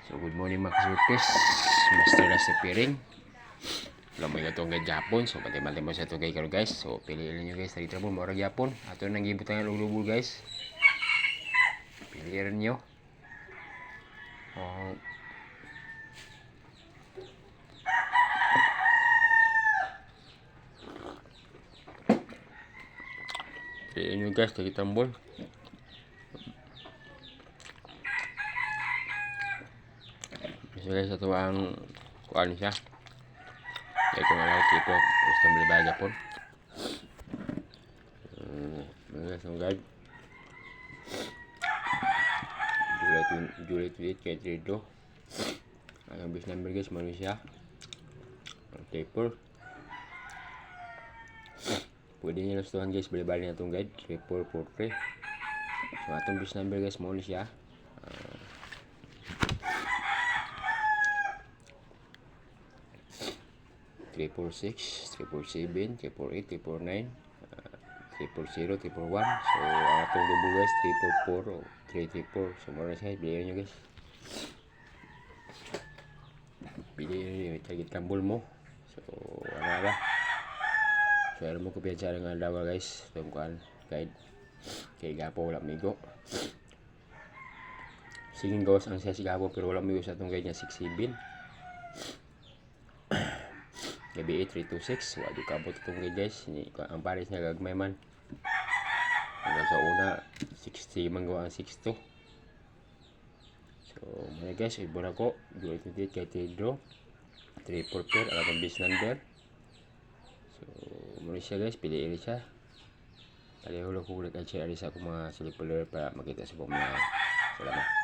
So good morning mga kasurpis. Master na sa piring. Alam mo yung itong guide Japon. So pati-pati mo sa itong guide karon guys. So piliin nyo guys. Tari trabol maurag Japon. Ato nang gibutan ng lulubol guys. Piliin nyo. Piliin nyo guys. Tari trabol. So guys, ito ang kuhaan siya. Kaya kung alam, tipo, gusto mo liba Japon. Guys, ang guide. July 28, kaya trado. Ang base number guys, Malaysia. Ang taper. Pwede nyo nastuhan guys, bali-bali na itong guide. 3443. So, atong base number guys, Malaysia. 346, 347, 348, 349, 340, 341. So, ang atong double guys, 344 o 334. So, muna siya, bilihan nyo guys. Bilihan nyo, itagit kambol mo. So, ano ba? So, alam mo ko piyansa ng dawa guys. Ito yung kuhan, guide. Kaya gapo, wala migo. Sige gawas ang siya si gapo, pero wala migo sa itong guide niya, 6-7. Gabi 326, wala kabot itong guide guys. Ang pares niya gagmay man. Hanggang sa una, 60 man gawa ang 62. So, mga guys, ibo na ko. July 28 kay Tidro. 344, alam ang base number. So, muna siya guys, piliin siya. Kalihulo ko ulit ang share sa akong mga silipuler para makita sa mga. Salamat.